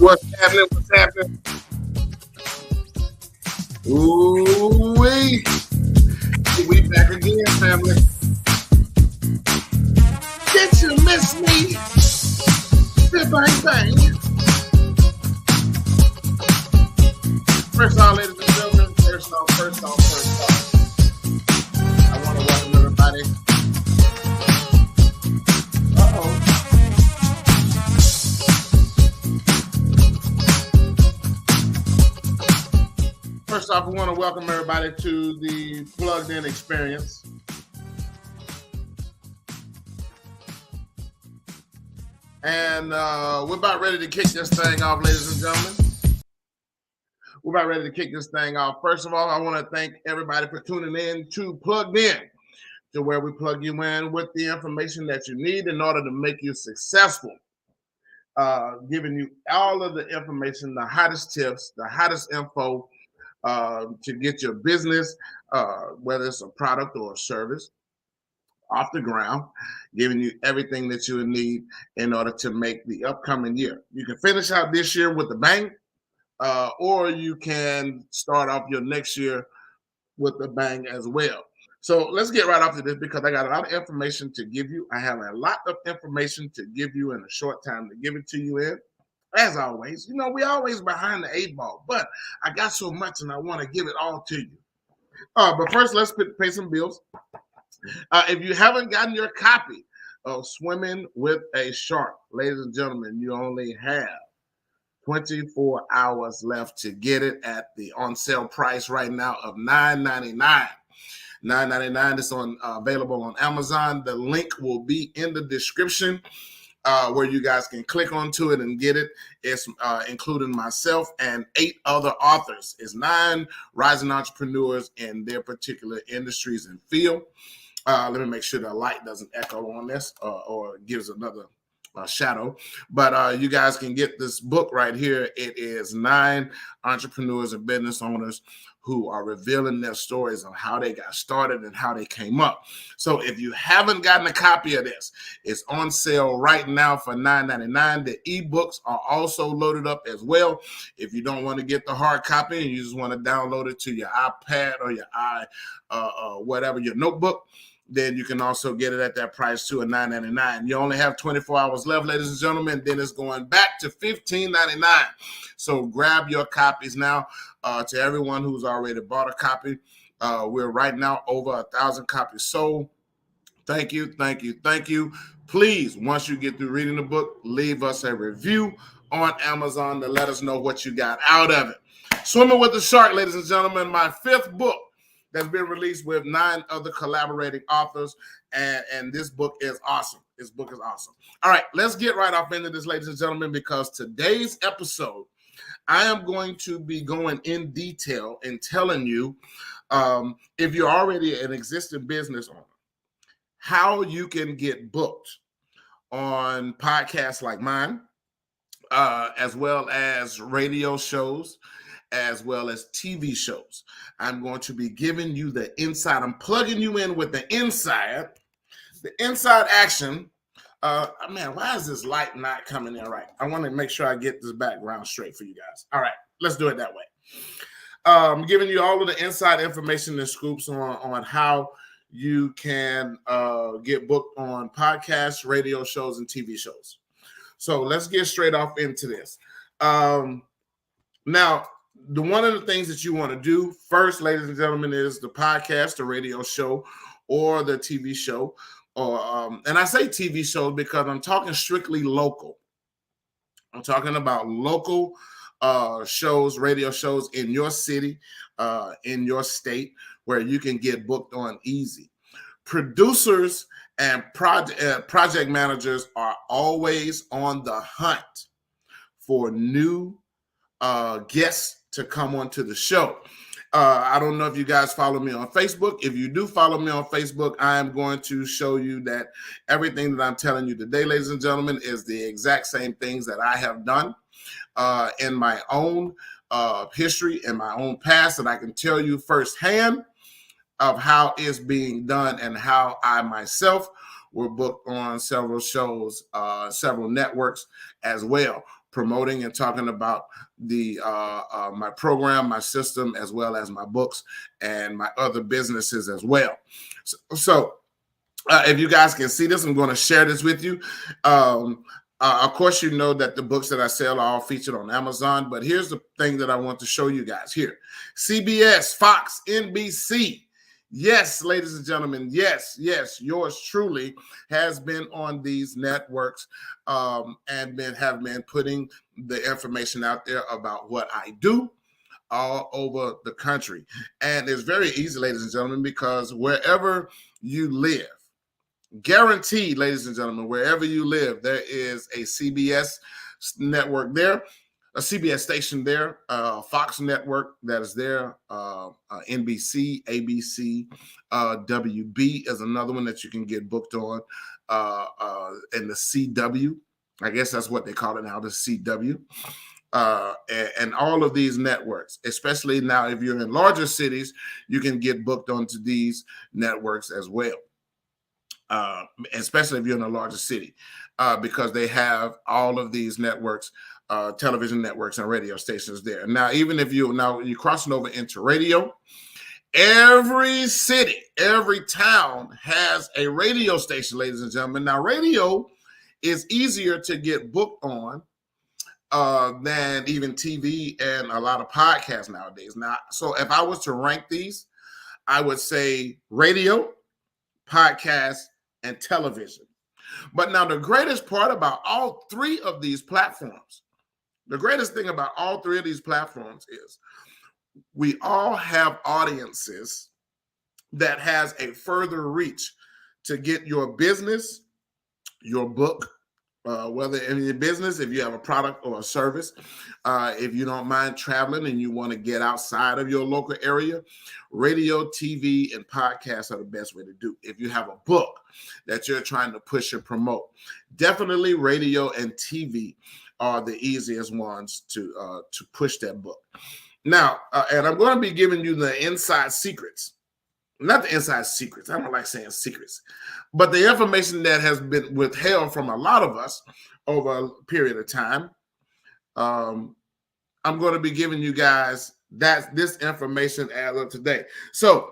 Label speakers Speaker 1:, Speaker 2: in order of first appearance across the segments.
Speaker 1: What's happening? What's happening? Ooh-wee. We back again, family. Did you miss me? Bang, bang. First off, ladies and gentlemen, first off. I want to welcome everybody. First off, we want to welcome everybody to the Plugged In Experience. And we're about ready to kick this thing off, ladies and gentlemen. We're about ready to kick this thing off. First of all, I want to thank everybody for tuning in to Plugged In, to where we plug you in with the information that you need in order to make you successful. Giving you all of the information, the hottest tips, the hottest info to get your business, whether it's a product or a service, off the ground, giving you everything that you need in order to make the upcoming year. You can finish out this year with a bang, or you can start off your next year with a bang as well. So let's get right off to this because I got a lot of information to give you. I have a lot of information to give you in a short time to give it to you in. As always, you know, we always behind the 8 ball, but I got so much and I want to give it all to you. But first, let's pay some bills. If you haven't gotten your copy of Swimming with a Shark, ladies and gentlemen, you only have 24 hours left to get it at the on sale price right now of $9.99. $9.99 is available on Amazon. The link will be in the description where you guys can click onto it and get it. It's including myself and 8 other authors. It's 9 rising entrepreneurs in their particular industries and field. Let me make sure the light doesn't echo on this or gives another shadow. But you guys can get this book right here. It is 9 entrepreneurs and business owners who are revealing their stories on how they got started and how they came up. So if you haven't gotten a copy of this, it's on sale right now for $9.99. The ebooks are also loaded up as well. If you don't want to get the hard copy and you just want to download it to your iPad or your whatever, your notebook, then you can also get it at that price too, at $9.99. You only have 24 hours left, ladies and gentlemen. Then it's going back to $15.99. So grab your copies now. To everyone who's already bought a copy, we're right now over 1,000 copies sold. Thank you. Please, once you get through reading the book, leave us a review on Amazon to let us know what you got out of it. Swimming with the Shark, ladies and gentlemen, my 5th book that's been released with 9 other collaborating authors, and this book is awesome. This book is awesome. All right, let's get right off into this, ladies and gentlemen, because today's episode, I am going to be going in detail and telling you, if you're already an existing business owner, how you can get booked on podcasts like mine, as well as radio shows, as well as TV shows. I'm going to be giving you the inside. I'm plugging you in with the inside action. Man, why is this light not coming in right? I want to make sure I get this background straight for you guys. All right, let's do it that way. I'm giving you all of the inside information and scoops on how you can get booked on podcasts, radio shows, and TV shows. So let's get straight off into this. Now, one of the things that you want to do first, ladies and gentlemen, is the podcast, the radio show, or the TV show. And I say TV shows because I'm talking strictly local. I'm talking about local shows, radio shows in your city, in your state, where you can get booked on easy. Producers and project managers are always on the hunt for new guests to come onto the show. I don't know if you guys follow me on Facebook. If you do follow me on Facebook, I am going to show you that everything that I'm telling you today, ladies and gentlemen, is the exact same things that I have done in my own history, in my own past, that I can tell you firsthand of how it's being done and how I myself were booked on several shows, several networks as well. promoting and talking about the my program, my system, as well as my books and my other businesses as well. So if you guys can see this, I'm going to share this with you. Of course, you know that the books that I sell are all featured on Amazon, but here's the thing that I want to show you guys here. CBS, Fox, NBC. Yes, ladies and gentlemen, yes, yours truly has been on these networks and have been putting the information out there about what I do all over the country. And it's very easy, ladies and gentlemen, because wherever you live, guaranteed, ladies and gentlemen, wherever you live, there is a CBS network there, a CBS station there, Fox network that is there, NBC, ABC, WB is another one that you can get booked on, and the CW. I guess that's what they call it now, the CW. And all of these networks, especially now if you're in larger cities, you can get booked onto these networks as well. Especially if you're in a larger city, because they have all of these networks, television networks and radio stations there. Now, even if you're crossing over into radio, every city, every town has a radio station, ladies and gentlemen. Now, radio is easier to get booked on than even TV and a lot of podcasts nowadays. Now, so if I was to rank these, I would say radio, podcast, and television. But now the greatest part about all three of these platforms, the greatest thing about all three of these platforms is we all have audiences that has a further reach to get your business, your book, whether in your business, if you have a product or a service, if you don't mind traveling and you want to get outside of your local area, radio, TV, and podcasts are the best way to do. If you have a book that you're trying to push and promote, definitely radio and TV are the easiest ones to push that book. Now, and I'm going to be giving you the inside secrets. Not the inside secrets. I don't like saying secrets, but the information that has been withheld from a lot of us over a period of time. I'm going to be giving you guys this information as of today. So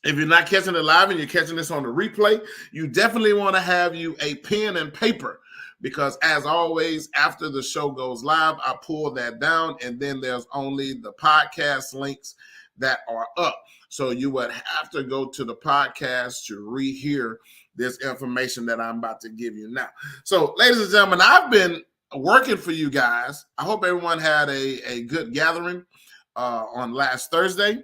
Speaker 1: if you're not catching it live and you're catching this on the replay, you definitely want to have you a pen and paper, because as always, after the show goes live, I pull that down and then there's only the podcast links that are up. So you would have to go to the podcast to rehear this information that I'm about to give you now. So, ladies and gentlemen, I've been working for you guys. I hope everyone had a good gathering on last Thursday.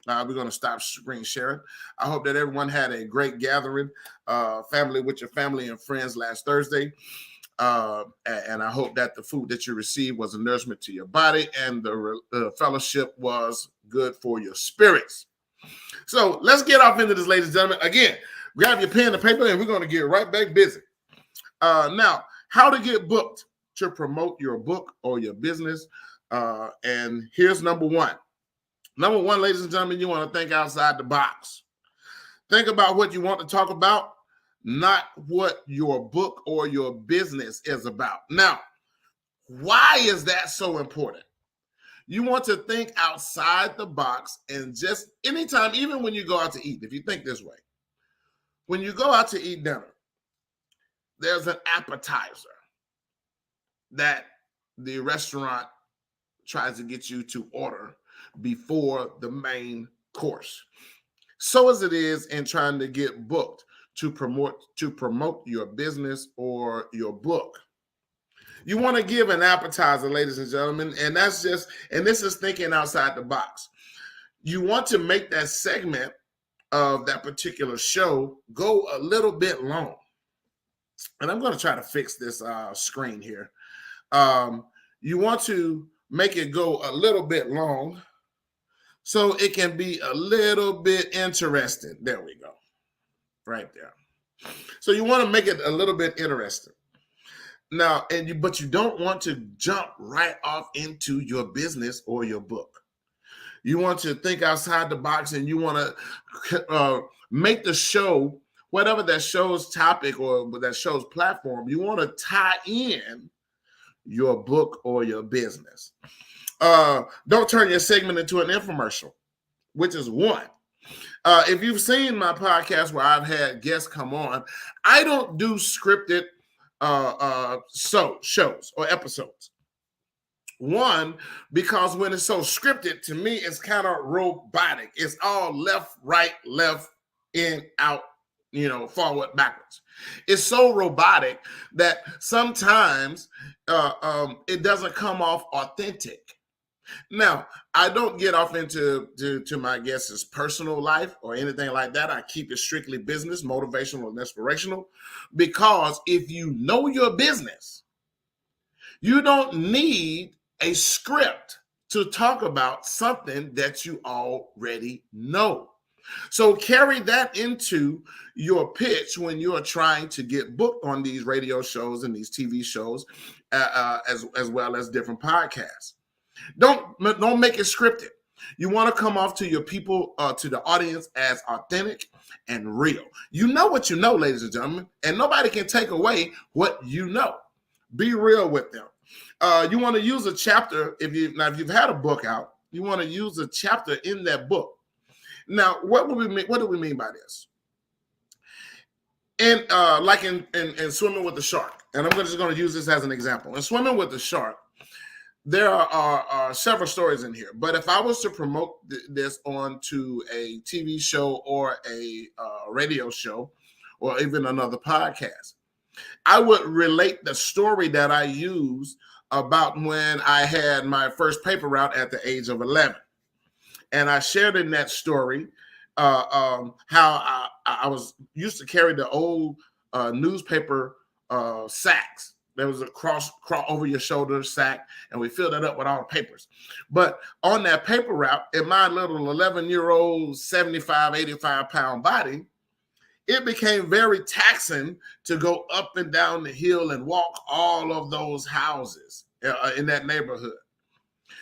Speaker 1: We're going to stop screen sharing. I hope that everyone had a great gathering, family with your family and friends last Thursday. And I hope that the food that you received was a nourishment to your body and the fellowship was good for your spirits. So let's get off into this, ladies and gentlemen. Again, grab your pen and paper and we're going to get right back busy. Now, how to get booked to promote your book or your business. And here's number one. Number one, ladies and gentlemen, you want to think outside the box. Think about what you want to talk about, not what your book or your business is about. Now, why is that so important? You want to think outside the box, and just anytime, even when you go out to eat, if you think this way, when you go out to eat dinner, there's an appetizer that the restaurant tries to get you to order before the main course. So as it is in trying to get booked to promote your business or your book. You want to give an appetizer, ladies and gentlemen, and this is thinking outside the box. You want to make that segment of that particular show go a little bit long. And I'm going to try to fix this screen here. You want to make it go a little bit long so it can be a little bit interesting. There we go. Right there. So you want to make it a little bit interesting. Now, but you don't want to jump right off into your business or your book. You want to think outside the box, and you want to make the show, whatever that show's topic or that show's platform, you want to tie in your book or your business. Don't turn your segment into an infomercial, which is one. If you've seen my podcast where I've had guests come on, I don't do scripted shows or episodes. One, because when it's so scripted, to me, it's kind of robotic. It's all left, right, left, in, out, forward, backwards. It's so robotic that sometimes it doesn't come off authentic. Now, I don't get off into my guests' personal life or anything like that. I keep it strictly business, motivational, and inspirational, because if you know your business, you don't need a script to talk about something that you already know. So carry that into your pitch when you're trying to get booked on these radio shows and these TV shows, as well as different podcasts. Don't make it scripted. You want to come off to your people, to the audience, as authentic and real. You know what you know, ladies and gentlemen, and nobody can take away what you know. Be real with them. You want to use a chapter. If you've had a book out, you want to use a chapter in that book. Now, what do we mean by this? And like in Swimming with the Shark, and I'm just going to use this as an example. In Swimming with the Shark, there are several stories in here. But if I was to promote this onto a TV show or a radio show, or even another podcast, I would relate the story that I used about when I had my first paper route at the age of 11. And I shared in that story how I was used to carry the old newspaper sacks. There was a cross over your shoulder sack, and we filled it up with all the papers. But on that paper route, in my little 11-year-old, 75, 85-pound body, it became very taxing to go up and down the hill and walk all of those houses in that neighborhood.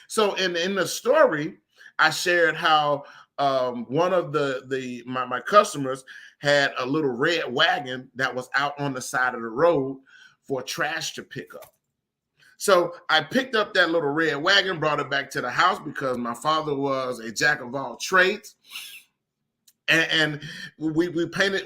Speaker 1: So in the story, I shared how one of my customers had a little red wagon that was out on the side of the road for trash to pick up. So I picked up that little red wagon, brought it back to the house because my father was a jack of all trades. And we painted,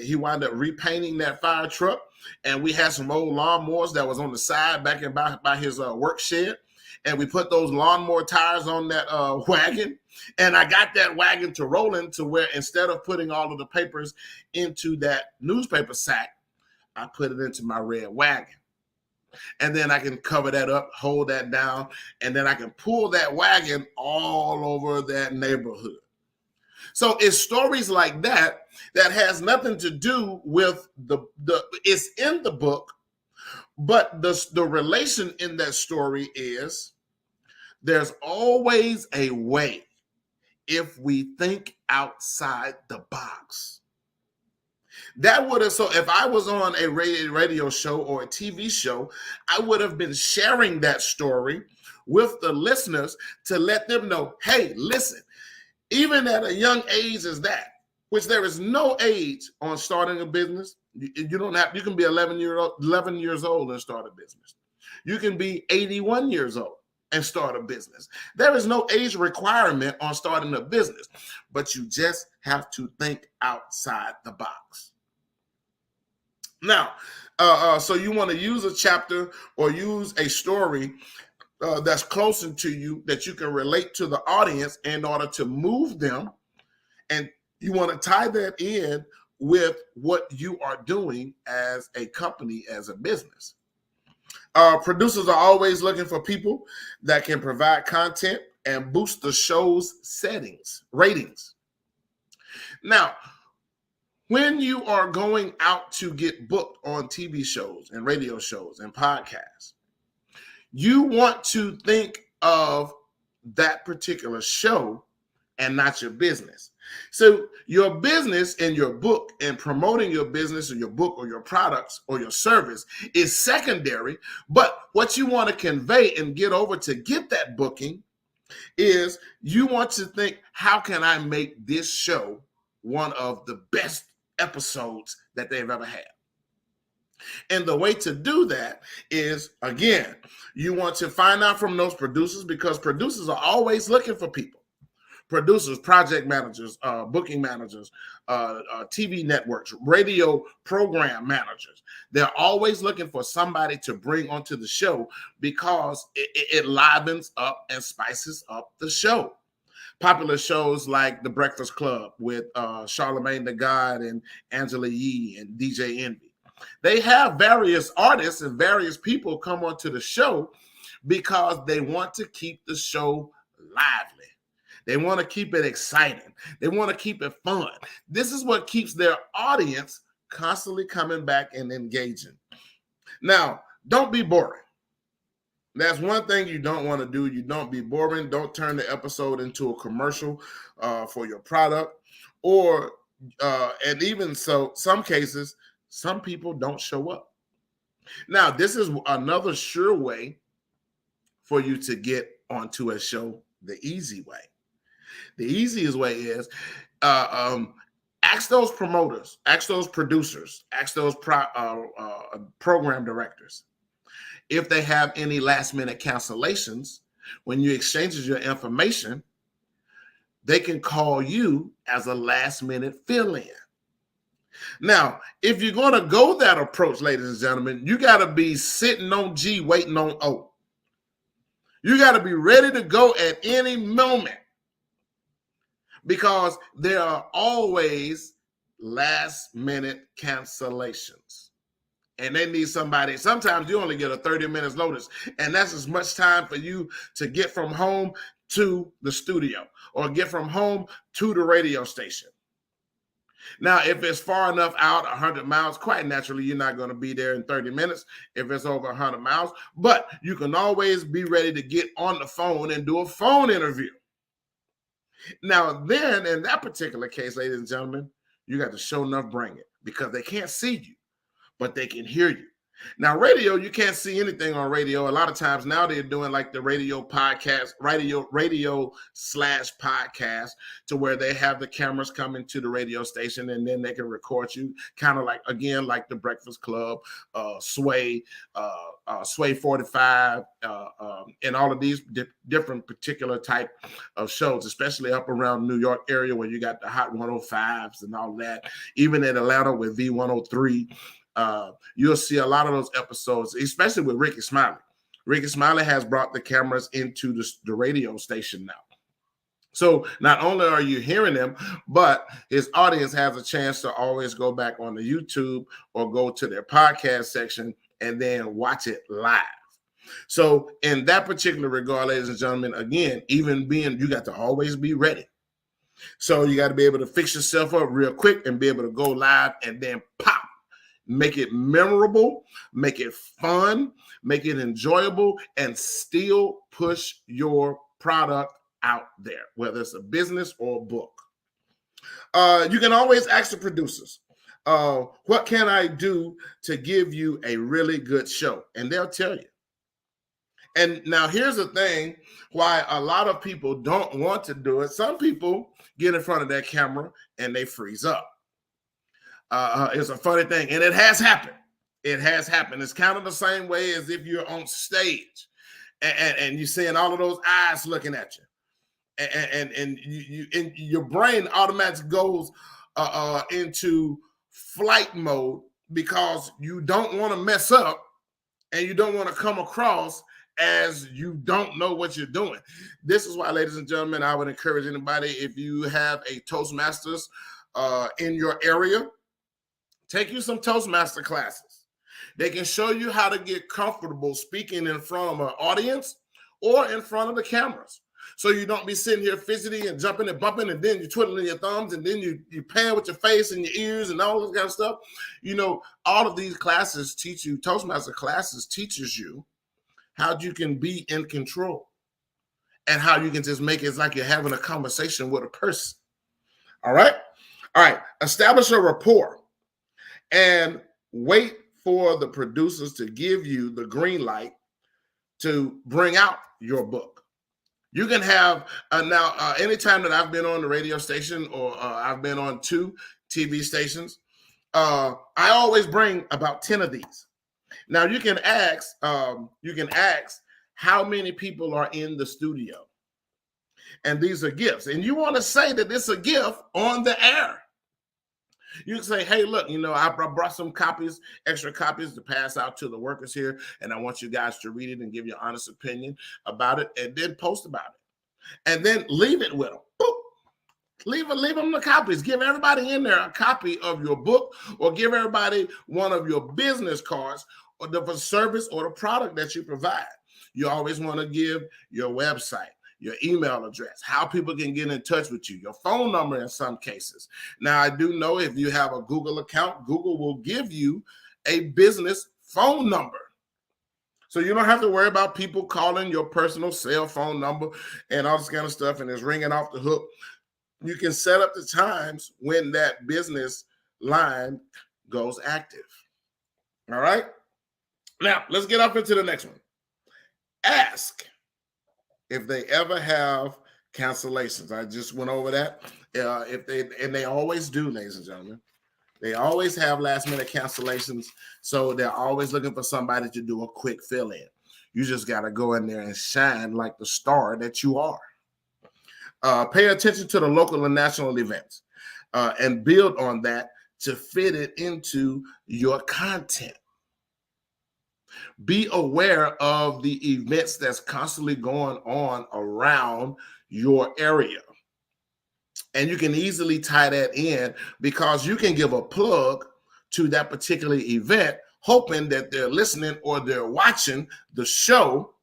Speaker 1: he wound up repainting that fire truck, and we had some old lawnmowers that was on the side back in by his work shed. And we put those lawnmower tires on that wagon, and I got that wagon to rolling to where instead of putting all of the papers into that newspaper sack, I put it into my red wagon. And then I can cover that up, hold that down, and then I can pull that wagon all over that neighborhood. So it's stories like that has nothing to do with it's in the book, but the relation in that story is there's always a way if we think outside the box. So if I was on a radio show or a TV show, I would have been sharing that story with the listeners to let them know, hey, listen, even at a young age as that, which there is no age on starting a business. You can be 11 years old and start a business. You can be 81 years old and start a business. There is no age requirement on starting a business, but you just have to think outside the box. Now, so you want to use a chapter or use a story that's closer to you that you can relate to the audience in order to move them. And you want to tie that in with what you are doing as a company, as a business. Producers are always looking for people that can provide content and boost the show's ratings. Now, when you are going out to get booked on TV shows and radio shows and podcasts, you want to think of that particular show and not your business. So your business and your book and promoting your business or your book or your products or your service is secondary. But what you want to convey and get over to get that booking is you want to think, how can I make this show one of the best episodes that they've ever had? And the way to do that is, again, you want to find out from those producers, because producers are always looking for people. Producers, project managers, booking managers, TV networks, radio program managers. They're always looking for somebody to bring onto the show because it livens up and spices up the show. Popular shows like The Breakfast Club with Charlemagne the God and Angela Yee and DJ Envy. They have various artists and various people come onto the show because they want to keep the show lively. They want to keep it exciting. They want to keep it fun. This is what keeps their audience constantly coming back and engaging. Now, don't be boring. That's one thing you don't want to do. You don't be boring. Don't turn the episode into a commercial for your product. Or, and even so, some cases, some people don't show up. Now, this is another sure way for you to get onto a show the easy way. The easiest way is ask those promoters, ask those producers, ask those program directors if they have any last minute cancellations. When you exchange your information, they can call you as a last minute fill-in. Now, if you're going to go that approach, ladies and gentlemen, you got to be sitting on G, waiting on O. You got to be ready to go at any moment, because there are always last minute cancellations. And they need somebody. Sometimes you only get a 30 minutes notice, and that's as much time for you to get from home to the studio or get from home to the radio station. Now, if it's far enough out, 100 miles, quite naturally, you're not going to be there in 30 minutes if it's over 100 miles. But you can always be ready to get on the phone and do a phone interview. Now, then, in that particular case, ladies and gentlemen, you got to show enough bring it, because they can't see you, but they can hear you. Now, radio, you can't see anything on radio. A lot of times now they're doing like the radio podcast, radio/podcast, to where they have the cameras coming to the radio station and then they can record you, kind of like, again, like The Breakfast Club, Sway, Sway 45, and all of these different particular type of shows, especially up around New York area where you got the Hot 105s and all that. Even in Atlanta with V103. You'll see a lot of those episodes, especially with Rickey Smiley. Rickey Smiley has brought the cameras into the radio station now. So not only are you hearing them, but his audience has a chance to always go back on the YouTube or go to their podcast section and then watch it live. So in that particular regard, ladies and gentlemen, again, you got to always be ready. So you got to be able to fix yourself up real quick and be able to go live and then pop. Make it memorable, make it fun, make it enjoyable, and still push your product out there, whether it's a business or a book. You can always ask the producers, what can I do to give you a really good show? And they'll tell you. And now here's the thing, why a lot of people don't want to do it. Some people get in front of that camera and they freeze up. It's a funny thing, and it has happened. It has happened. It's kind of the same way as if you're on stage and you're seeing all of those eyes looking at you, and your brain automatically goes into flight mode because you don't want to mess up and you don't want to come across as you don't know what you're doing. This is why, ladies and gentlemen, I would encourage anybody, if you have a Toastmasters in your area, take you some Toastmaster classes. They can show you how to get comfortable speaking in front of an audience or in front of the cameras. So you don't be sitting here fidgety and jumping and bumping, and then you're twiddling your thumbs, and then you pan with your face and your ears and all this kind of stuff. You know, all of these classes teach you, Toastmaster classes teaches you how you can be in control and how you can just make it like you're having a conversation with a person. All right? All right. Establish a rapport. And wait for the producers to give you the green light to bring out your book. You can have anytime that I've been on the radio station or I've been on 2 TV stations, I always bring about 10 of these. Now you can ask how many people are in the studio, and these are gifts, and you want to say that it's a gift on the air. You can say, hey, look, I brought some copies, extra copies to pass out to the workers here, and I want you guys to read it and give your honest opinion about it, and then post about it, and then leave it with them. Boop. Leave them the copies. Give everybody in there a copy of your book, or give everybody one of your business cards, or the service or the product that you provide. You always want to give your website, your email address, how people can get in touch with you, your phone number in some cases. Now, I do know if you have a Google account, Google will give you a business phone number. So you don't have to worry about people calling your personal cell phone number and all this kind of stuff, and it's ringing off the hook. You can set up the times when that business line goes active. All right? Now, let's get up into the next one. Ask if they ever have cancellations. I just went over that. They always do, ladies and gentlemen. They always have last minute cancellations. So they're always looking for somebody to do a quick fill in. You just got to go in there and shine like the star that you are. Pay attention to the local and national events and build on that to fit it into your content. Be aware of the events that's constantly going on around your area. And you can easily tie that in because you can give a plug to that particular event, hoping that they're listening or they're watching the show.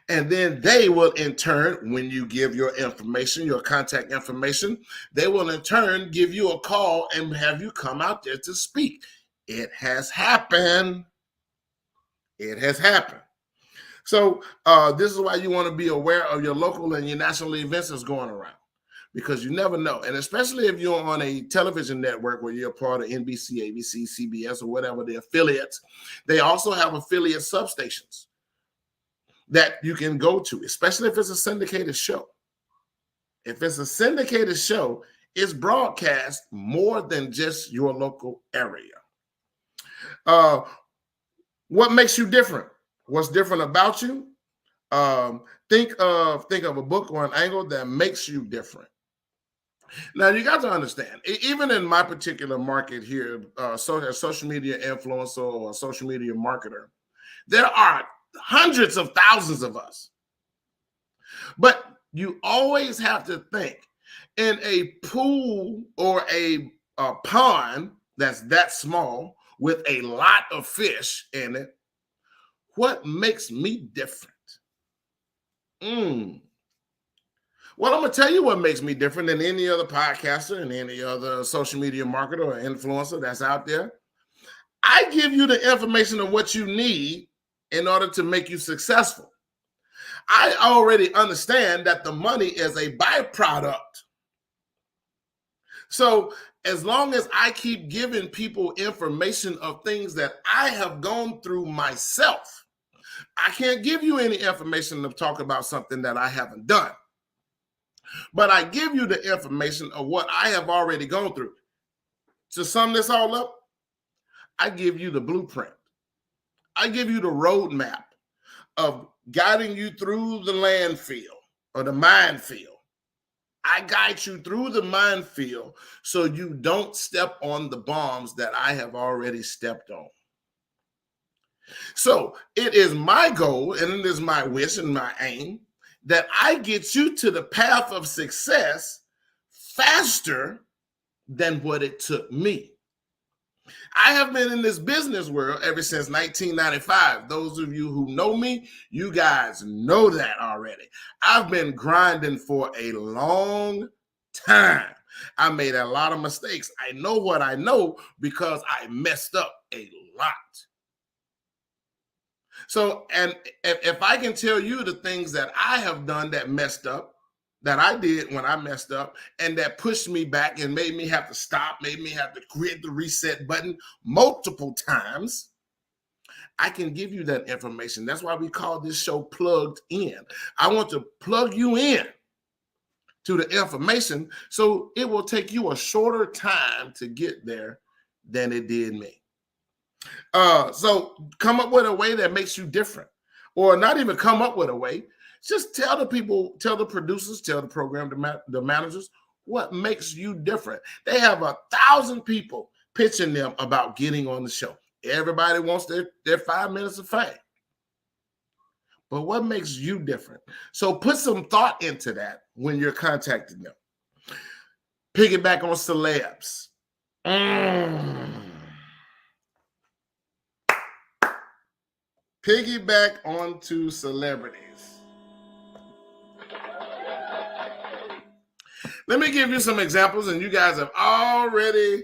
Speaker 1: And then they will, in turn, when you give your information, your contact information, they will, in turn, give you a call and have you come out there to speak. It has happened. It has happened. So this is why you want to be aware of your local and your national events that's going around, because you never know. And especially if you're on a television network where you're part of NBC, ABC, CBS, or whatever the affiliates, they also have affiliate substations that you can go to, especially if it's a syndicated show. If it's a syndicated show, it's broadcast more than just your local area. What makes you different? What's different about you? Think of a book or an angle that makes you different. Now, you got to understand, even in my particular market here, a social media influencer or a social media marketer, there are hundreds of thousands of us. But you always have to think, in a pool or a pond that's that small with a lot of fish in it, what makes me different? Well, I'm going to tell you what makes me different than any other podcaster and any other social media marketer or influencer that's out there. I give you the information of what you need in order to make you successful. I already understand that the money is a byproduct. So as long as I keep giving people information of things that I have gone through myself, I can't give you any information to talk about something that I haven't done. But I give you the information of what I have already gone through. To sum this all up, I give you the blueprint. I give you the roadmap of guiding you through the landfill or the minefield. I guide you through the minefield so you don't step on the bombs that I have already stepped on. So it is my goal, and it is my wish and my aim, that I get you to the path of success faster than what it took me. I have been in this business world ever since 1995. Those of you who know me, you guys know that already. I've been grinding for a long time. I made a lot of mistakes. I know what I know because I messed up a lot. So, and if I can tell you the things that I have done that messed up, that I did when I messed up, and that pushed me back and made me have to stop, made me have to hit the reset button multiple times, I can give you that information. That's why we call this show Plugged In. I want to plug you in to the information so it will take you a shorter time to get there than it did me. So come up with a way that makes you different, or not even come up with a way. Just tell the people, tell the producers, tell the program, the managers, what makes you different. They have 1,000 people pitching them about getting on the show. Everybody wants their 5 minutes of fame. But what makes you different? So put some thought into that when you're contacting them. Piggyback on celebs. Piggyback onto celebrities. Let me give you some examples, and you guys have already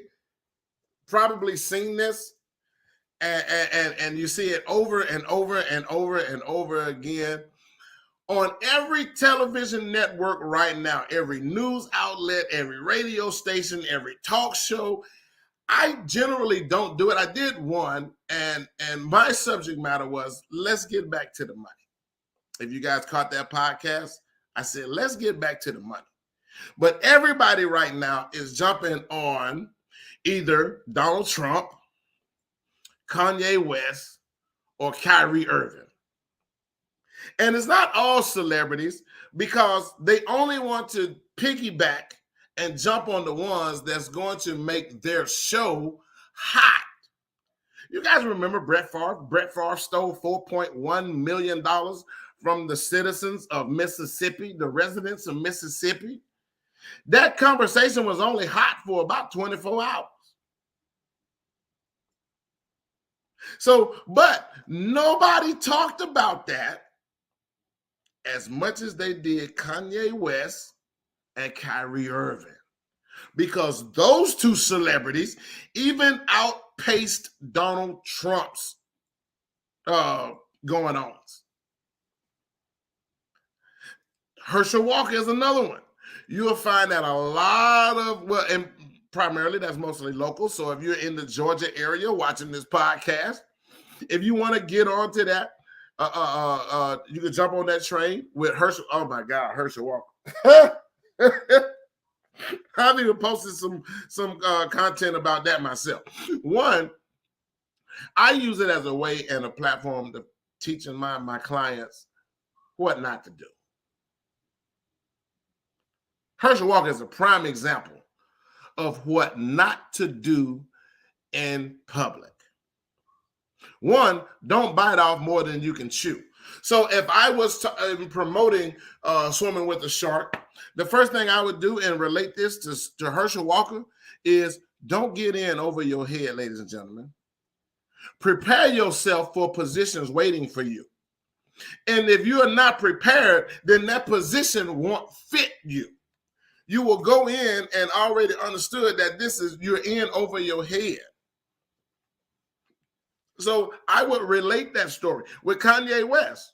Speaker 1: probably seen this, and you see it over and over and over and over again on every television network right now, every news outlet, every radio station, every talk show. I generally don't do it. I did one, and my subject matter was, let's get back to the money. If you guys caught that podcast, I said, let's get back to the money. But everybody right now is jumping on either Donald Trump, Kanye West, or Kyrie Irving. And it's not all celebrities, because they only want to piggyback and jump on the ones that's going to make their show hot. You guys remember Brett Favre? Brett Favre stole $4.1 million from the citizens of Mississippi, the residents of Mississippi. That conversation was only hot for about 24 hours. So, but nobody talked about that as much as they did Kanye West and Kyrie Irving, because those two celebrities even outpaced Donald Trump's going on. Herschel Walker is another one. You'll find that a lot of, well, and primarily that's mostly local. So if you're in the Georgia area watching this podcast, if you want to get onto that, you can jump on that train with Herschel. Oh my God, Herschel Walker. I've even posted some content about that myself. One, I use it as a way and a platform to teaching my clients what not to do. Herschel Walker is a prime example of what not to do in public. One, don't bite off more than you can chew. So if I was promoting Swimming with a Shark, the first thing I would do and relate this to Herschel Walker is, don't get in over your head, ladies and gentlemen. Prepare yourself for positions waiting for you. And if you are not prepared, then that position won't fit you. You will go in and already understood that you're in over your head. So I would relate that story with Kanye West.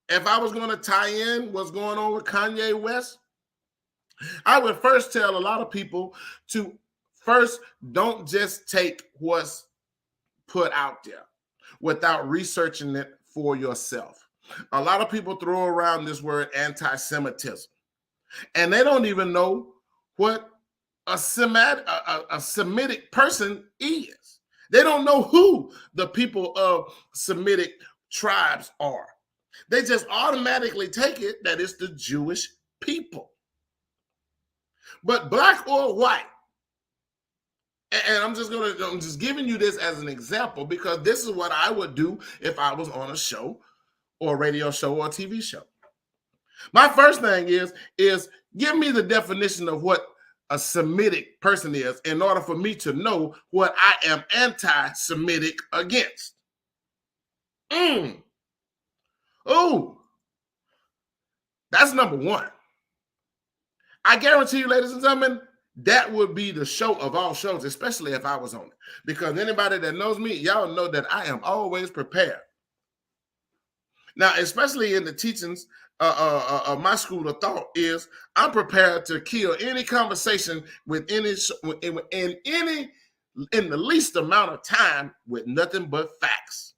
Speaker 1: If I was going to tie in what's going on with Kanye West, I would first tell a lot of people to first, don't just take what's put out there without researching it for yourself. A lot of people throw around this word anti-Semitism, and they don't even know what a Semitic person is. They don't know who the people of Semitic tribes are. They just automatically take it that it's the Jewish people. But black or white, and I'm just giving you this as an example, because this is what I would do if I was on a show or a radio show or a TV show. My first thing is give me the definition of what a Semitic person is in order for me to know what I am anti-Semitic against. Oh, that's number one. I guarantee you, ladies and gentlemen, that would be the show of all shows, especially if I was on it. Because anybody that knows me, y'all know that I am always prepared. Now, especially in the teachings of my school of thought, is I'm prepared to kill any conversation with in the least amount of time with nothing but facts.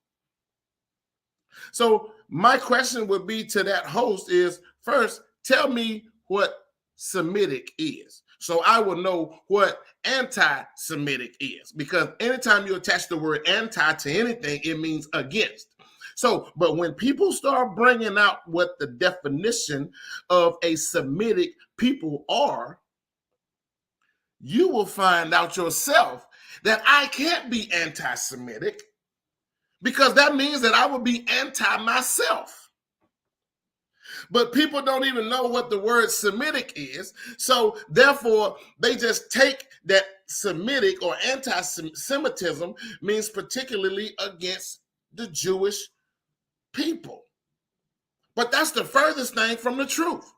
Speaker 1: So my question would be to that host is, first, tell me what Semitic is. So I will know what anti-Semitic is, because anytime you attach the word anti to anything, it means against. So, but when people start bringing out what the definition of a Semitic people are, you will find out yourself that I can't be anti-Semitic, because that means that I would be anti myself. But people don't even know what the word Semitic is. So therefore, they just take that Semitic or anti-Semitism means particularly against the Jewish people. But that's the furthest thing from the truth.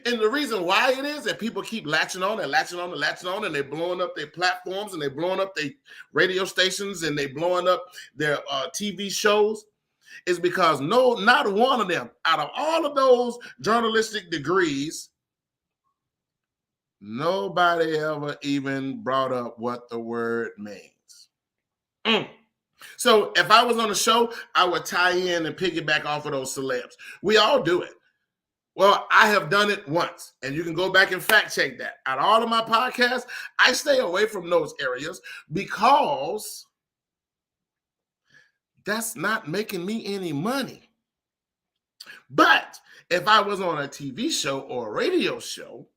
Speaker 1: And the reason why it is that people keep latching on and latching on and latching on, and they're blowing up their platforms, and they're blowing up their radio stations, and they're blowing up their TV shows, is because not one of them, out of all of those journalistic degrees, nobody ever even brought up what the word means. So if I was on a show, I would tie in and piggyback off of those celebs. We all do it. Well, I have done it once, and you can go back and fact check that. Out of all of my podcasts, I stay away from those areas because that's not making me any money. But if I was on a TV show or a radio show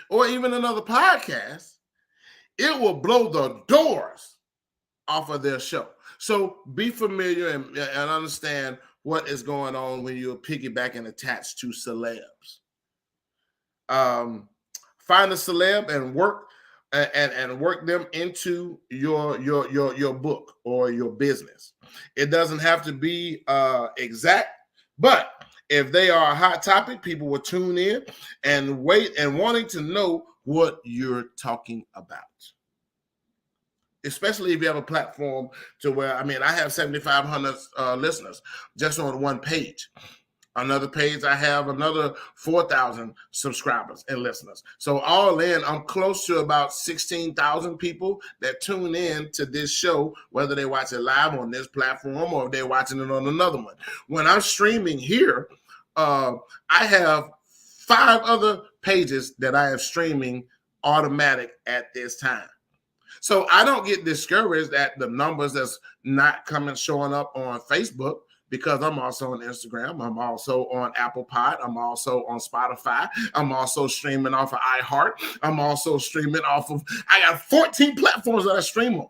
Speaker 1: or even another podcast, it will blow the doors off of their show. So be familiar and understand what is going on when you're piggybacking attached to celebs. Find a celeb and work them into your book or your business. It doesn't have to be exact, but if they are a hot topic, people will tune in and wait and wanting to know what you're talking about. Especially if you have a platform to where, I have 7,500 listeners just on one page. Another page, I have another 4,000 subscribers and listeners. So all in, I'm close to about 16,000 people that tune in to this show, whether they watch it live on this platform or if they're watching it on another one. When I'm streaming here, I have 5 other pages that I have streaming automatic at this time. So I don't get discouraged at the numbers that's not showing up on Facebook, because I'm also on Instagram. I'm also on Apple Pod. I'm also on Spotify. I'm also streaming off of iHeart. I'm also streaming off of, I got 14 platforms that I stream on.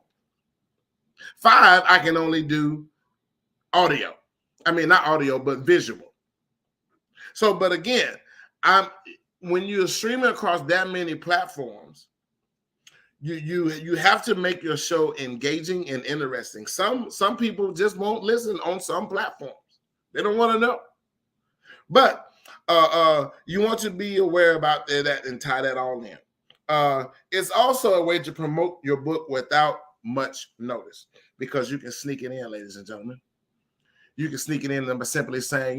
Speaker 1: 5, I can only do audio. Not audio, but visual. So, but again, when you're streaming across that many platforms, you have to make your show engaging and interesting. Some people just won't listen on some platforms. They don't want to know. But you want to be aware about that and tie that all in. It's also a way to promote your book without much notice, because you can sneak it in, ladies and gentlemen. You can sneak it in by simply saying,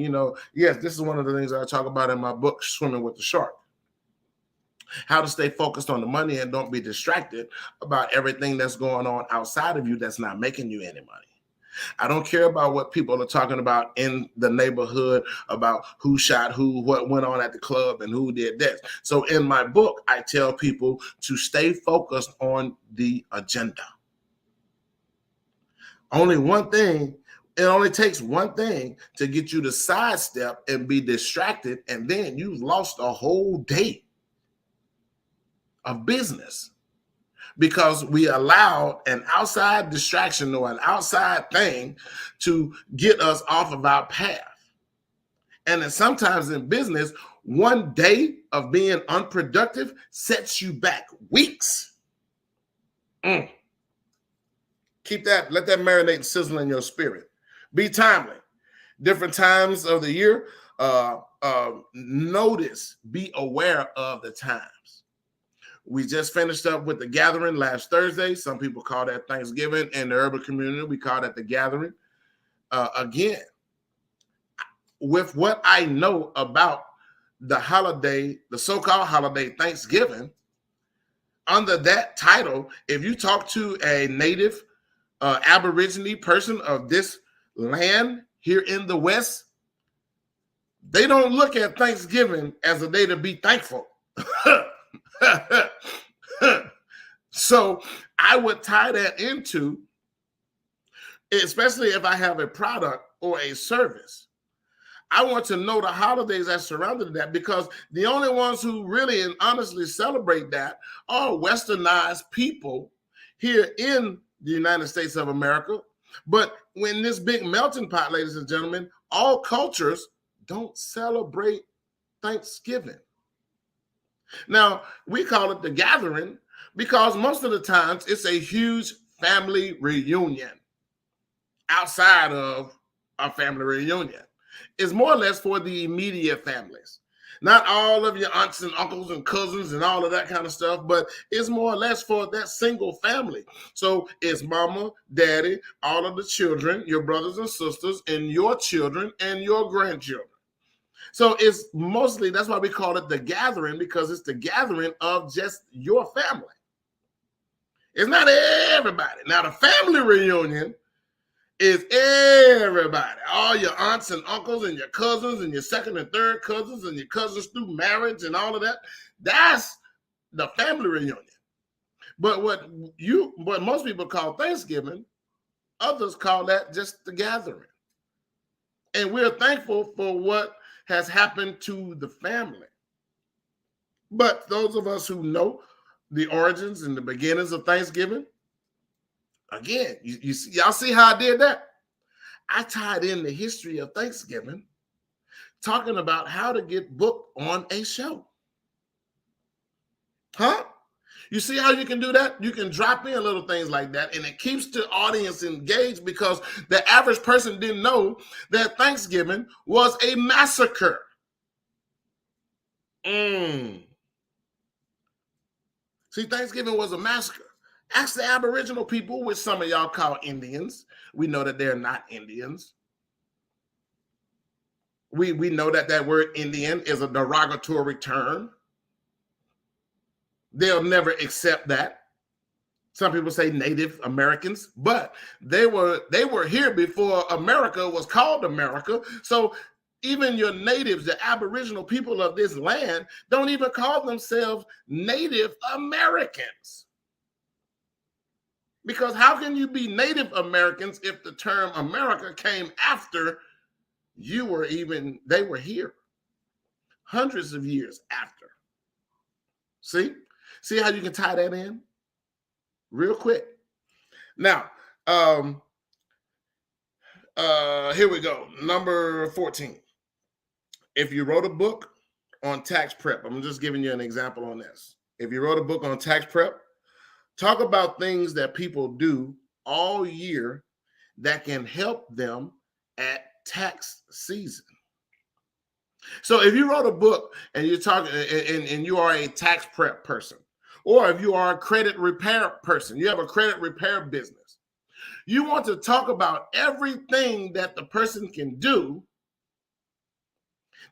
Speaker 1: yes, this is one of the things I talk about in my book, Swimming with the Shark. How to stay focused on the money and don't be distracted about everything that's going on outside of you that's not making you any money. I don't care about what people are talking about in the neighborhood, about who shot who, what went on at the club, and who did this. So in my book, I tell people to stay focused on the agenda. It only takes one thing to get you to sidestep and be distracted, and then you've lost a whole day of business, because we allowed an outside distraction or an outside thing to get us off of our path. And then sometimes in business, one day of being unproductive sets you back weeks. Keep that, let that marinate and sizzle in your spirit. Be timely. Different times of the year, notice, be aware of the times. We just finished up with the gathering last Thursday. Some people call that Thanksgiving. In the urban community, we call that the gathering. Again, with what I know about the holiday, the so-called holiday Thanksgiving, under that title, if you talk to a native Aborigine person of this land here in the West, they don't look at Thanksgiving as a day to be thankful. So I would tie that into, especially if I have a product or a service, I want to know the holidays that surrounded that, because the only ones who really and honestly celebrate that are westernized people here in the United States of America. But when this big melting pot, ladies and gentlemen, all cultures don't celebrate Thanksgiving. Now, we call it the gathering because most of the times it's a huge family reunion outside of a family reunion. It's more or less for the immediate families. Not all of your aunts and uncles and cousins and all of that kind of stuff, but it's more or less for that single family. So it's mama, daddy, all of the children, your brothers and sisters, and your children and your grandchildren. So it's mostly, that's why we call it the gathering, because it's the gathering of just your family. It's not everybody. Now, the family reunion is everybody, all your aunts and uncles and your cousins and your second and third cousins and your cousins through marriage and all of that. That's the family reunion. But what most people call Thanksgiving, others call that just the gathering. And we're thankful for what has happened to the family. But those of us who know the origins and the beginnings of Thanksgiving, again, y'all see how I did that? I tied in the history of Thanksgiving, talking about how to get booked on a show. Huh? You see how you can do that? You can drop in little things like that, and it keeps the audience engaged, because the average person didn't know that Thanksgiving was a massacre. See, Thanksgiving was a massacre. Ask the Aboriginal people, which some of y'all call Indians. We know that they're not Indians. We know that word Indian is a derogatory term. They'll never accept that. Some people say Native Americans, but they were here before America was called America. So even your natives, the Aboriginal people of this land, don't even call themselves Native Americans. Because how can you be Native Americans if the term America came after they were here? Hundreds of years after. See how you can tie that in real quick. Now, here we go. Number 14. If you wrote a book on tax prep, I'm just giving you an example on this. If you wrote a book on tax prep, talk about things that people do all year that can help them at tax season. So if you wrote a book and you're talking and you are a tax prep person, or if you are a credit repair person, you have a credit repair business, you want to talk about everything that the person can do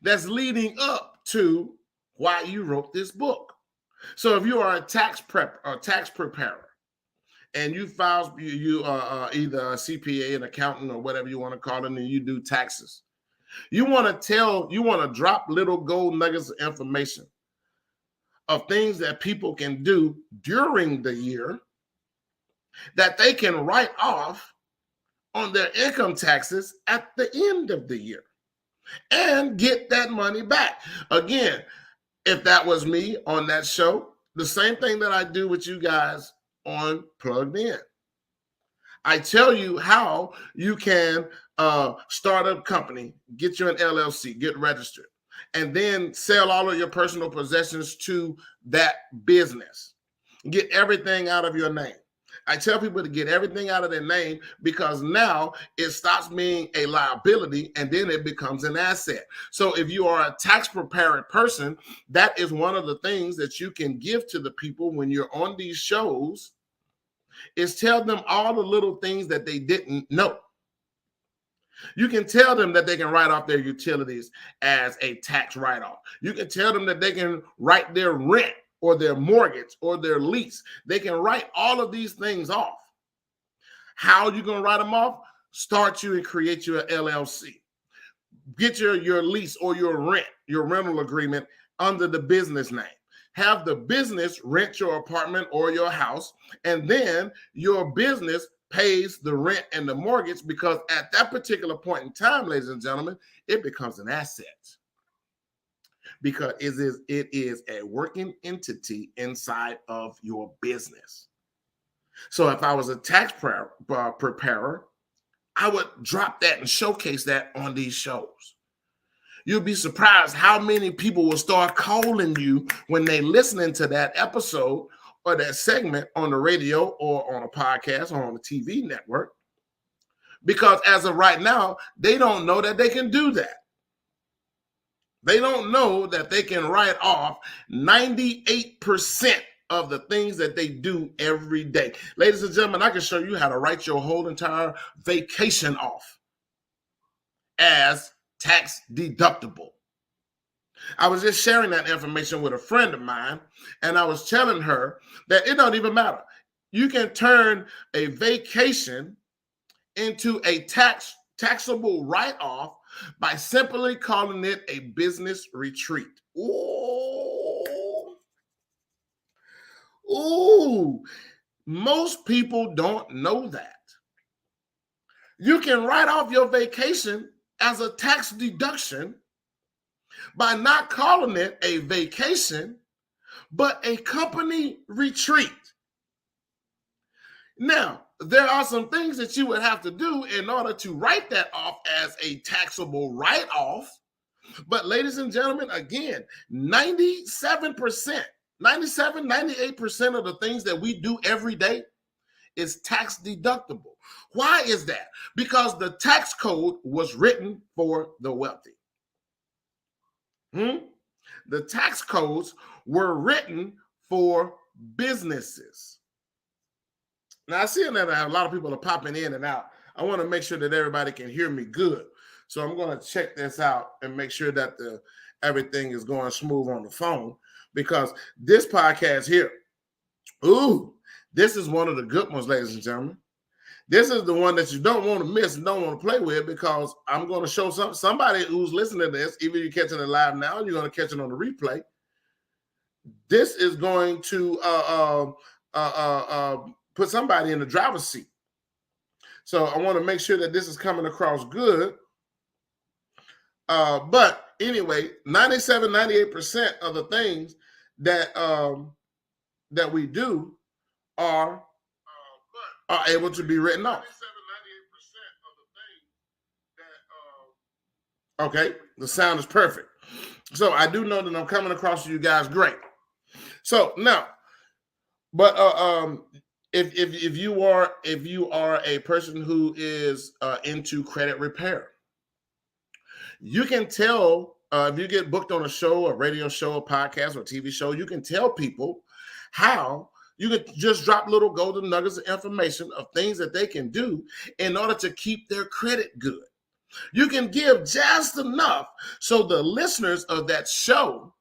Speaker 1: that's leading up to why you wrote this book. So if you are a tax prep or tax preparer, and you file, you either a CPA, an accountant, or whatever you want to call it, and you do taxes, you want to drop little gold nuggets of information of things that people can do during the year that they can write off on their income taxes at the end of the year and get that money back. Again, if that was me on that show, the same thing that I do with you guys on Plugged In. I tell you how you can start a company, get you an LLC, get registered, and then sell all of your personal possessions to that business. Get everything out of your name. I tell people to get everything out of their name, because now it stops being a liability and then it becomes an asset. So if you are a tax preparing person, that is one of the things that you can give to the people when you're on these shows, is tell them all the little things that they didn't know. You can tell them that they can write off their utilities as a tax write-off. You can tell them that they can write their rent or their mortgage or their lease. They can write all of these things off. How are you going to write them off? Start you and create your LLC. Get your lease or your rent, your rental agreement under the business name. have the business rent your apartment or your house, and then your business pays the rent and the mortgage, because at that particular point in time, ladies and gentlemen, it becomes an asset, because it is a working entity inside of your business. So if I was a tax preparer, I would drop that and showcase that on these shows. You'll be surprised how many people will start calling you when they listening to that episode or that segment on the radio or on a podcast or on a TV network. Because as of right now, they don't know that they can do that. They don't know that they can write off 98% of the things that they do every day. Ladies and gentlemen, I can show you how to write your whole entire vacation off as tax deductible. I was just sharing that information with a friend of mine, and I was telling her that it don't even matter. You can turn a vacation into a taxable write-off by simply calling it a business retreat. Ooh, most people don't know that. You can write off your vacation as a tax deduction by not calling it a vacation, but a company retreat. Now, there are some things that you would have to do in order to write that off as a taxable write-off. But ladies and gentlemen, again, 97%, 98% of the things that we do every day is tax deductible. Why is that? Because the tax code was written for the wealthy. The tax codes were written for businesses. Now, I see that a lot of people are popping in and out. I want to make sure that everybody can hear me good. So I'm going to check this out and make sure that everything is going smooth on the phone, because this podcast here, this is one of the good ones, ladies and gentlemen. This is the one that you don't want to miss and don't want to play with, because I'm going to show somebody who's listening to this, even if you're catching it live now and you're going to catch it on the replay. This is going to put somebody in the driver's seat. So I want to make sure that this is coming across good. But anyway, 98% of the things that that we do are able to be written off. 98% of the things that okay, the sound is perfect. So I do know that I'm coming across to you guys great. So now, but if you are a person who is into credit repair, you can tell if you get booked on a show, a radio show, a podcast, or a TV show, you can tell people how you can just drop little golden nuggets of information of things that they can do in order to keep their credit good. You can give just enough so the listeners of that show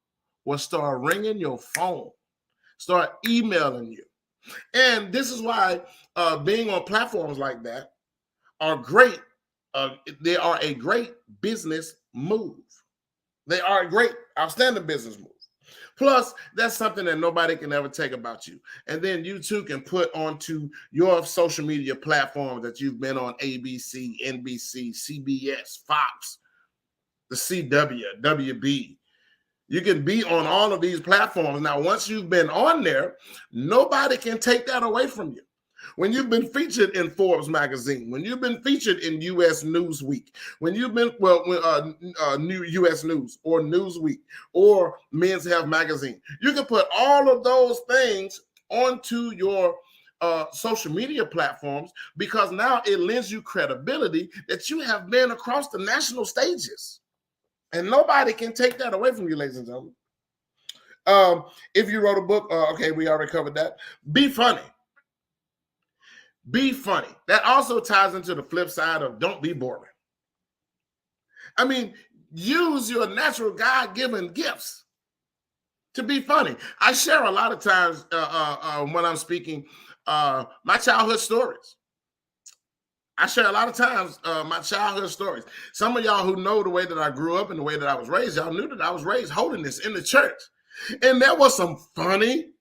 Speaker 1: will start ringing your phone, start emailing you. And this is why being on platforms like that are great. They are a great business move. They are a great, outstanding business move. Plus, that's something that nobody can ever take about you. And then you too can put onto your social media platform that you've been on: ABC, NBC, CBS, Fox, the CW, WB. You can be on all of these platforms. Now, once you've been on there, nobody can take that away from you. When you've been featured in Forbes magazine, when you've been featured in U.S. Newsweek, when you've been, New U.S. News or Newsweek or Men's Health magazine, you can put all of those things onto your social media platforms, because now it lends you credibility that you have been across the national stages. And nobody can take that away from you, ladies and gentlemen. If you wrote a book, okay, we already covered that. Be funny. Be funny. That also ties into the flip side of don't be boring. I mean, use your natural God-given gifts to be funny. I share a lot of times when I'm speaking my childhood stories. I share a lot of times my childhood stories. Some of y'all who know the way that I grew up and the way that I was raised, y'all knew that I was raised holiness in the church. And there was some funny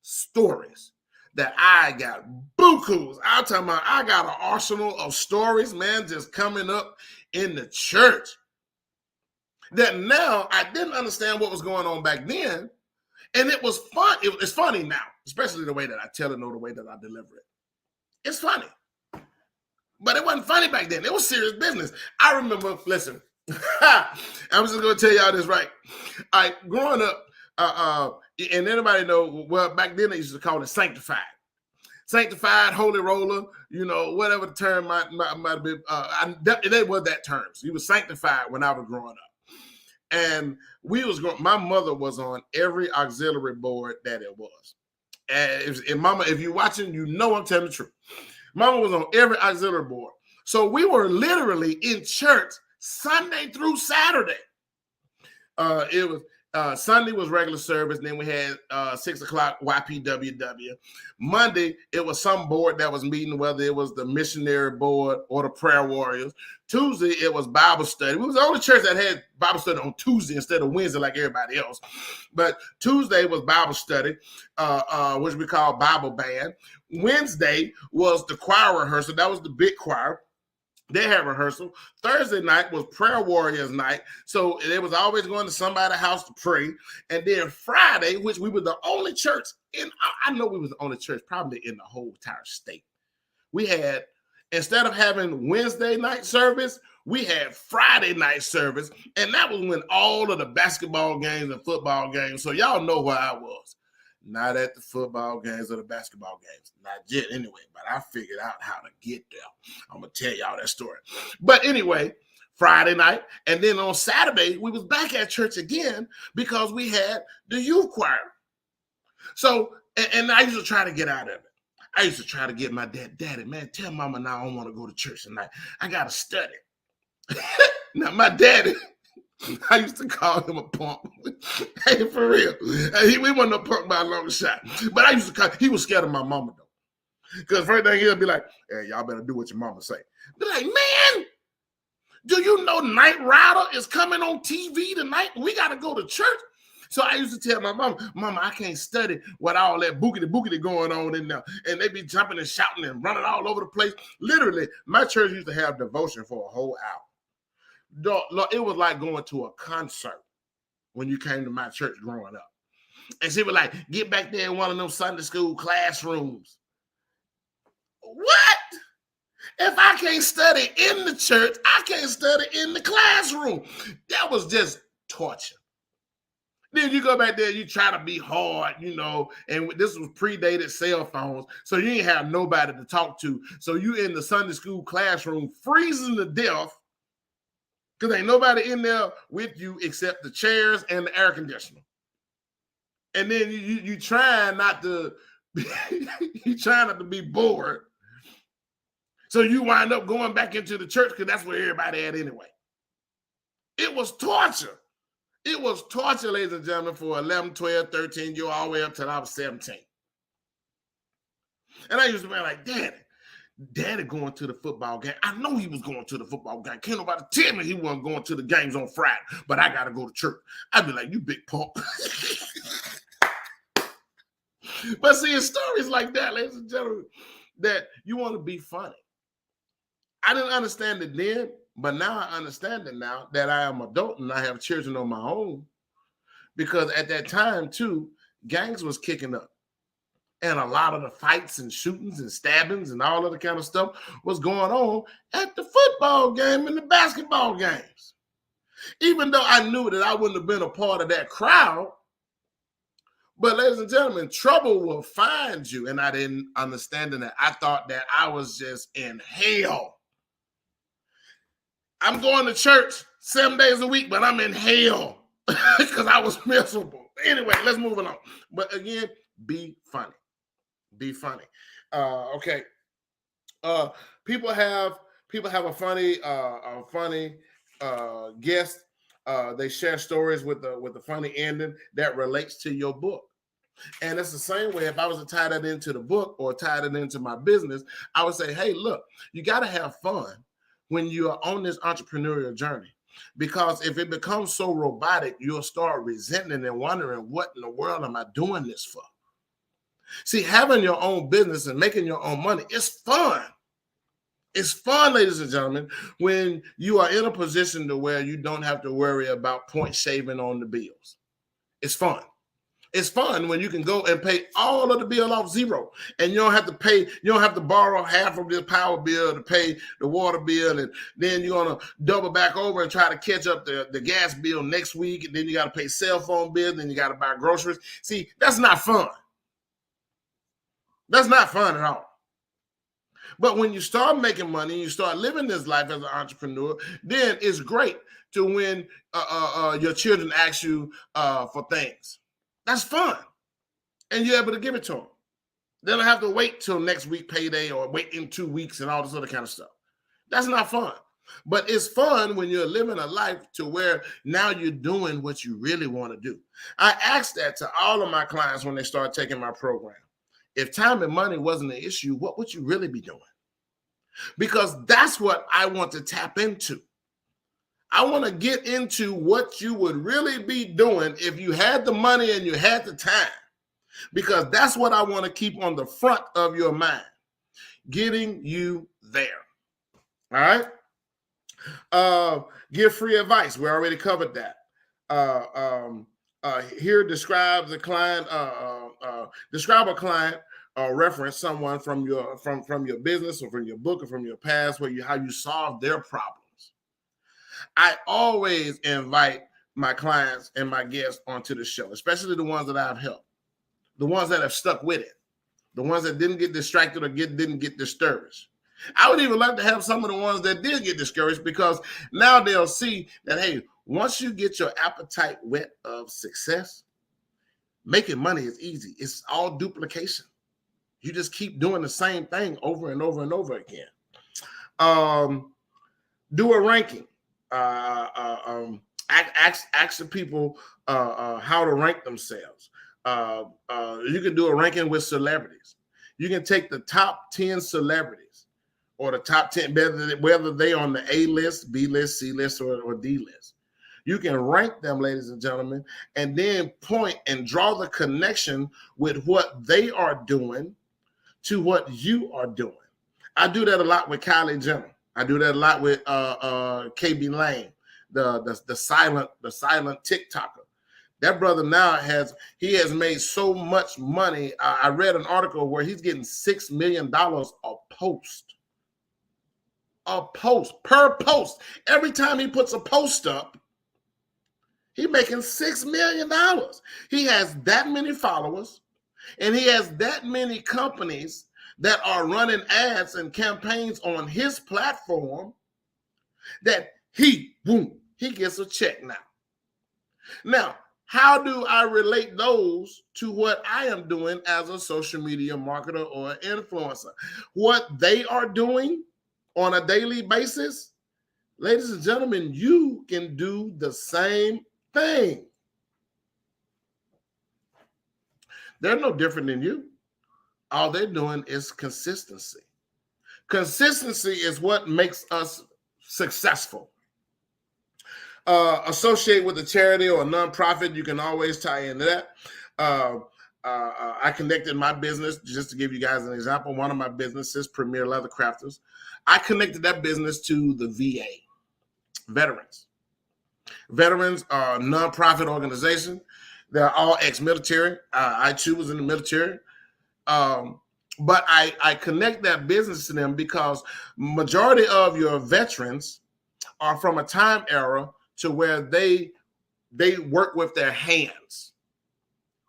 Speaker 1: stories that I got bukus. I'm talking about I got an arsenal of stories, man, just coming up in the church. That now I didn't understand what was going on back then. And it was fun. It's funny now, especially the way that I tell it or the way that I deliver it. It's funny. But it wasn't funny back then. It was serious business. I remember, listen, I'm just going to tell y'all this right. All right, growing up, and anybody know, well, back then they used to call it sanctified. Sanctified, holy roller, whatever the term might be. They were that term. So he was sanctified when I was growing up. And my mother was on every auxiliary board that it was. And mama, if you're watching, I'm telling the truth. Mama was on every auxiliary board. So we were literally in church Sunday through Saturday. It was Sunday was regular service. Then we had 6 o'clock YPWW. Monday, it was some board that was meeting, whether it was the missionary board or the prayer warriors. Tuesday, it was Bible study. We was the only church that had Bible study on Tuesday instead of Wednesday like everybody else. But Tuesday was Bible study, which we call Bible band. Wednesday was the choir rehearsal. That was the big choir. They had rehearsal. Thursday night was prayer warriors night. So it was always going to somebody's house to pray. And then Friday, which we were the only church I know we was the only church probably in the whole entire state. We had, instead of having Wednesday night service, we had Friday night service. And that was when all of the basketball games and football games. So y'all know where I was. Not at the football games or the basketball games. Not yet anyway, but I figured out how to get there. I'm going to tell y'all that story. But anyway, Friday night. And then on Saturday, we was back at church again because we had the youth choir. So, and I used to try to get out of it. I used to try to get my daddy, man, tell mama now I don't want to go to church tonight. I got to study. Now, my daddy, I used to call him a punk. Hey, for real. We wasn't a punk by a long shot. But I used to call, he was scared of my mama, though. Because first thing he'll be like, hey, y'all better do what your mama say. Be like, man, do you know Knight Rider is coming on TV tonight? We got to go to church. So I used to tell my mama, I can't study with all that bookity going on in there. And they be jumping and shouting and running all over the place. Literally, my church used to have devotion for a whole hour. It was like going to a concert when you came to my church growing up. And she was like, get back there in one of them Sunday school classrooms. What? If I can't study in the church, I can't study in the classroom. That was just torture. Then you go back there, you try to be hard, and this was predated cell phones, so you didn't have nobody to talk to. So you in the Sunday school classroom freezing to death because ain't nobody in there with you except the chairs and the air conditioner. And then you try not to be bored. So you wind up going back into the church because that's where everybody at anyway. It was torture. It was torture, ladies and gentlemen, for 11, 12, 13 years all the way up till I was 17. And I used to be like, Daddy going to the football game. I know he was going to the football game. Can't nobody tell me he wasn't going to the games on Friday, but I got to go to church. I'd be like, you big punk. But see, it's stories like that, ladies and gentlemen, that you want to be funny. I didn't understand it then, but now I understand it now that I am adult and I have children on my own. Because at that time, too, gangs was kicking up. And a lot of the fights and shootings and stabbings and all of the kind of stuff was going on at the football game and the basketball games. Even though I knew that I wouldn't have been a part of that crowd. But ladies and gentlemen, trouble will find you. And I didn't understand that. I thought that I was just in hell. I'm going to church 7 days a week, but I'm in hell because I was miserable. Anyway, let's move along. But again, be funny. Be funny. Okay. People have a funny guest. They share stories with a funny ending that relates to your book. And it's the same way if I was to tie that into the book or tie it into my business, I would say, hey, look, you got to have fun when you are on this entrepreneurial journey. Because if it becomes so robotic, you'll start resenting and wondering, what in the world am I doing this for? See, having your own business and making your own money is fun. It's fun, ladies and gentlemen, when you are in a position to where you don't have to worry about point shaving on the bills. It's fun. It's fun when you can go and pay all of the bill off zero, and you don't have to pay, you don't have to borrow half of the power bill to pay the water bill, and then you're gonna double back over and try to catch up the gas bill next week, and then you got to pay cell phone bills, then you got to buy groceries. See, that's not fun. That's not fun at all. But when you start making money, you start living this life as an entrepreneur, then it's great to when your children ask you for things. That's fun. And you're able to give it to them. They don't have to wait till next week payday or wait in 2 weeks and all this other kind of stuff. That's not fun. But it's fun when you're living a life to where now you're doing what you really want to do. I ask that to all of my clients when they start taking my program. If time and money wasn't an issue, what would you really be doing? Because that's what I want to tap into. I want to get into what you would really be doing if you had the money and you had the time. Because that's what I want to keep on the front of your mind, getting you there. All right. Give free advice. We already covered that. Here describes a client. Describe a client. Reference someone from your business or from your book or from your past how you solve their problems. I always invite my clients and my guests onto the show, especially the ones that I've helped, the ones that have stuck with it, the ones that didn't get distracted or didn't get discouraged. I would even like to have some of the ones that did get discouraged, because now they'll see that, hey, once you get your appetite wet of success, making money is easy. It's all duplication. You just keep doing the same thing over and over and over again. Do a ranking. Ask the people how to rank themselves. You can do a ranking with celebrities. You can take the top 10 celebrities or the top 10, whether they on the A list, B list, C list, or D list. You can rank them, ladies and gentlemen, and then point and draw the connection with what they are doing to what you are doing. I do that a lot with Kylie Jenner. I do that a lot with KB Lane, the silent TikToker. That brother now has made so much money. I read an article where he's getting $6 million a post. A post per post. Every time he puts a post up, he's making $6 million. He has that many followers. And he has that many companies that are running ads and campaigns on his platform that he gets a check now. Now, how do I relate those to what I am doing as a social media marketer or influencer? What they are doing on a daily basis, ladies and gentlemen, you can do the same thing. They're no different than you. All they're doing is consistency. Consistency is what makes us successful. Associate with a charity or a nonprofit, you can always tie into that. I connected my business, just to give you guys an example, one of my businesses, Premier Leather Crafters, I connected that business to the VA, veterans. Veterans are a nonprofit organization. They're all ex-military. I too was in the military. But I connect that business to them because majority of your veterans are from a time era to where they work with their hands.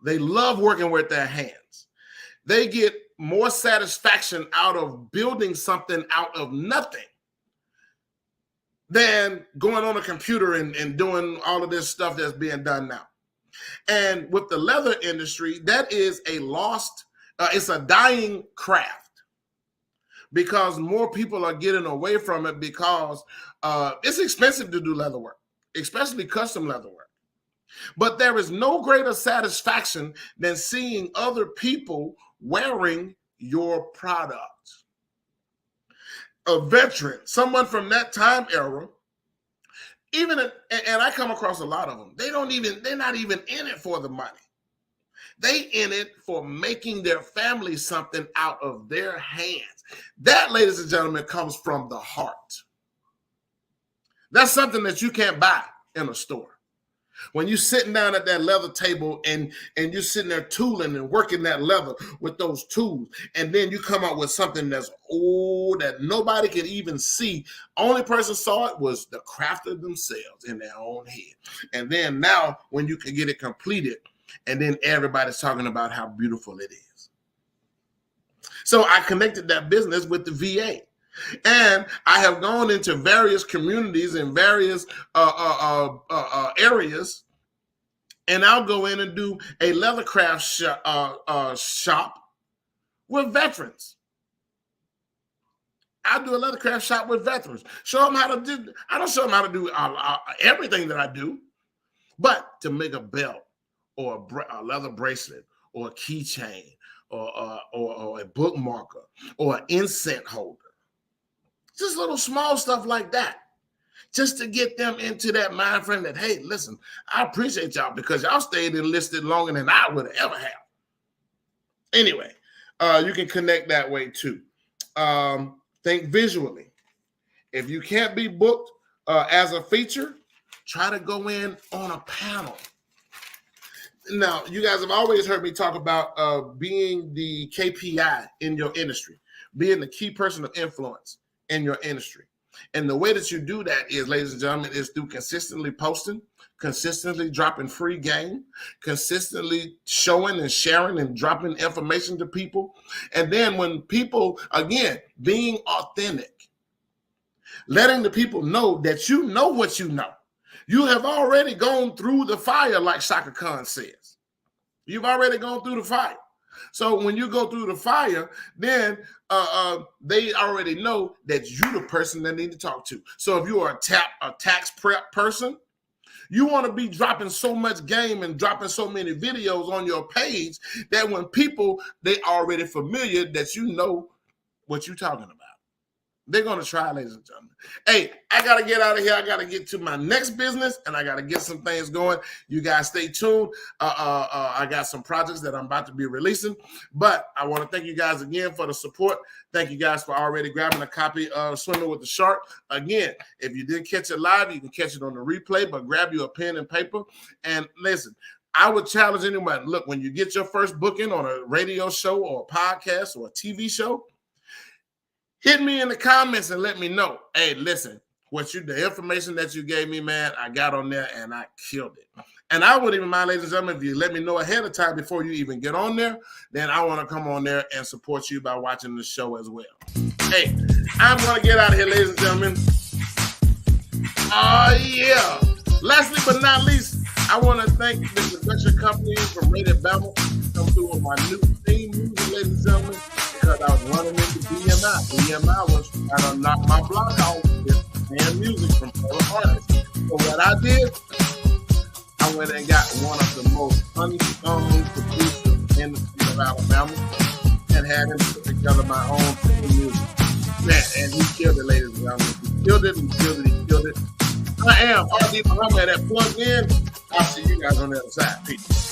Speaker 1: They love working with their hands. They get more satisfaction out of building something out of nothing than going on a computer and doing all of this stuff that's being done now. And with the leather industry, that is a lost, it's a dying craft because more people are getting away from it because it's expensive to do leather work, especially custom leather work. But there is no greater satisfaction than seeing other people wearing your product. A veteran, someone from that time era, And I come across a lot of them. They're not even in it for the money. They in it for making their family something out of their hands. That, ladies and gentlemen, comes from the heart. That's something that you can't buy in a store. When you're sitting down at that leather table and you're sitting there tooling and working that leather with those tools, and then you come out with something that's old that nobody could even see. Only person saw it was the crafter themselves in their own head. And then now when you can get it completed, and then everybody's talking about how beautiful it is. So I connected that business with the VA. And I have gone into various communities in various areas, and I'll go in and do a leathercraft shop with veterans. I'll do a leathercraft shop with veterans. Show them how to do. I don't show them how to do everything that I do, but to make a belt or a leather bracelet or a keychain or a bookmarker or an incense holder. Just little small stuff like that, just to get them into that mind frame that, hey, listen, I appreciate y'all because y'all stayed enlisted longer than I would ever have. Anyway, you can connect that way too. Think visually. If you can't be booked as a feature, try to go in on a panel. Now, you guys have always heard me talk about being the KPI in your industry, being the key person of influence in your industry. And the way that you do that is, ladies and gentlemen, is through consistently posting, consistently dropping free game, consistently showing and sharing and dropping information to people. And then when people, again, being authentic, letting the people know that you know what you know. You have already gone through the fire, like Shaka Khan says. You've already gone through the fire. So when you go through the fire, then they already know that you're the person they need to talk to. So if you are a tax prep person, you want to be dropping so much game and dropping so many videos on your page that when people, they already familiar that you know what you're talking about. They're going to try, ladies and gentlemen. Hey, I got to get out of here. I got to get to my next business, and I got to get some things going. You guys stay tuned. I got some projects that I'm about to be releasing, but I want to thank you guys again for the support. Thank you guys for already grabbing a copy of Swimming with the Shark. Again, if you didn't catch it live, you can catch it on the replay, but grab you a pen and paper. And listen, I would challenge anyone. Look, when you get your first booking on a radio show or a podcast or a TV show, hit me in the comments and let me know. Hey, listen, the information that you gave me, man, I got on there and I killed it. And I wouldn't even mind, ladies and gentlemen, if you let me know ahead of time before you even get on there, then I want to come on there and support you by watching the show as well. Hey, I'm going to get out of here, ladies and gentlemen. Yeah. Lastly but not least, I want to thank the production company from Rated Babel to come through with my new theme music, ladies and gentlemen, because I was running into BMI. BMI was trying to knock my block off with damn music from other artists. So what I did, I went and got one of the most unsung producers in the state of Alabama and had him put together my own theme music. Man, and he killed it, ladies and gentlemen. He killed it. I am RD Muhammad at Plug In. I'll see you guys on the other side. Peace.